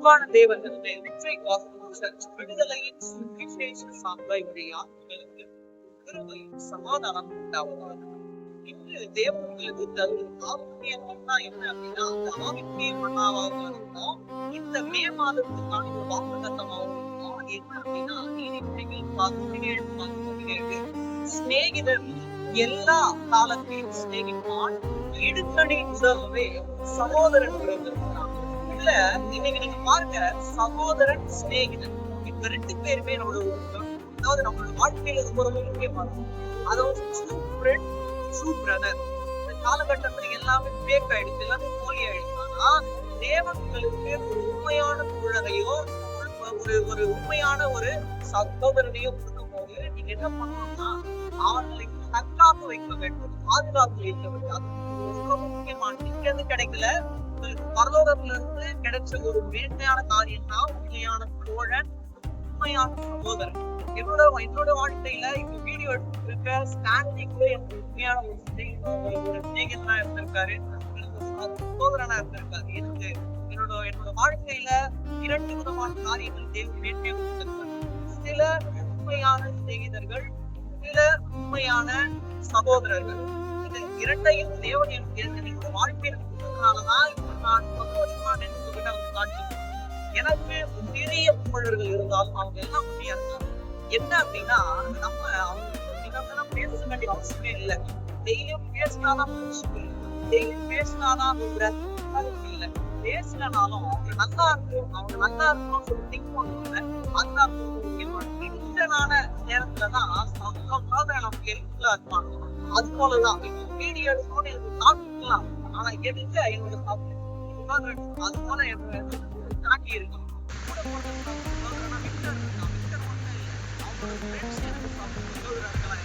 அன்பான தேவன் விடுதலையின் சுவிசேஷ சாம்பை வழியா உங்களுக்கு கிருபையும் சமாதானம் உண்டாவதாக. இன்று தேவர்களுக்கு தரும் ஆவிக்குரிய மன்னா என்ன அப்படின்னா, அந்த ஆவிக்குரிய மன்னாவாக இருக்கும். இந்த மே மாதத்துக்கான ஒரு வாக்குத்தத்தமாகவும் இருக்கும். என்ன அப்படின்னா, நீதிமொழிகள் 17:17 சிநேகிதன் எல்லா காலத்தையும் சிநேகிப்பான், இடுக்கணி உதவவே சகோதரன் உறவுகிறான். இல்ல இன்னைக்கு நீங்க பாருங்க, சகோதரன் சிநேகிதன் இப்ப 2 பேருமே அதாவது நம்மளோட வாழ்க்கையில ரொம்ப ரொம்ப முக்கியமானது. அதாவது ட்ரூ பிரதர். இந்த காலகட்டத்துல எல்லாமே பேக் ஆயிடுச்சு, எல்லாமே போலி ஆயிடுச்சு. ஆனா தேவன்களுக்கு ஒரு உண்மையான தோழரையோ ஒரு உண்மையான ஒரு சகோதரனையோ கொடுக்கும் போது நீங்க என்ன பண்ணணும்னா, அவர்களை தற்காப்பு வைக்க வேண்டும், பாதுகாப்பு வைக்க வேண்டும். அது ரொம்ப முக்கியமானது. இங்க இருந்து கிடைக்கல, பரலோகத்துல இருந்து கிடைச்ச ஒரு மேன்மையான காரியம் தான் உண்மையான தோழன், உண்மையான சகோதரன். என்னோட வாழ்க்கையில இப்ப வீடியோ எடுத்துருக்க ஸ்டாண்டிங்ல எனக்கு உண்மையான ஒரு ஸ்நேகிதனா இருந்திருக்காரு, சகோதரனா இருந்திருக்காரு. எனக்கு என்னோட வாழ்க்கையில 2 விதமான காரியங்கள் தேவன் மேன்மையா கொடுத்திருக்காரு. சில உண்மையான சிநேகிதர்கள், சில உண்மையான சகோதரர்கள். இது 2யும் தேவன் என்னோட வாழ்க்கையில கொடுத்ததுனாலதான் நான் சந்தோஷமா நினைச்சுக்கிட்ட அவங்க காட்சி. எனக்கு பெரிய தோழர்கள் இருந்தாலும் அவங்க எல்லாம் உண்மையா இருக்காங்க. என்ன அப்படின்னா, நம்ம அவங்க பேச வேண்டிய அவசியமே இல்லை. டெய்லியும் பேசினாதான் டெய்லியும் பேசினாதான் இல்லை. பேசலனாலும் அவங்க நல்லா இருக்கும், அவங்க நல்லா இருக்கணும்னு சொல்லி திங்க் பண்ணுவாங்க. அந்த முக்கியமான நேரத்துலதான் நமக்கு ஹெல்ப்ஃபுல்லா இருப்பாங்க. அது போலதான் வீடியோ எடுக்கணும்னு எனக்கு சாப்பிட்டுக்கலாம், ஆனா எதுக்கு என்னோட அது போல என்னோட தாக்கி இருக்கும். கூட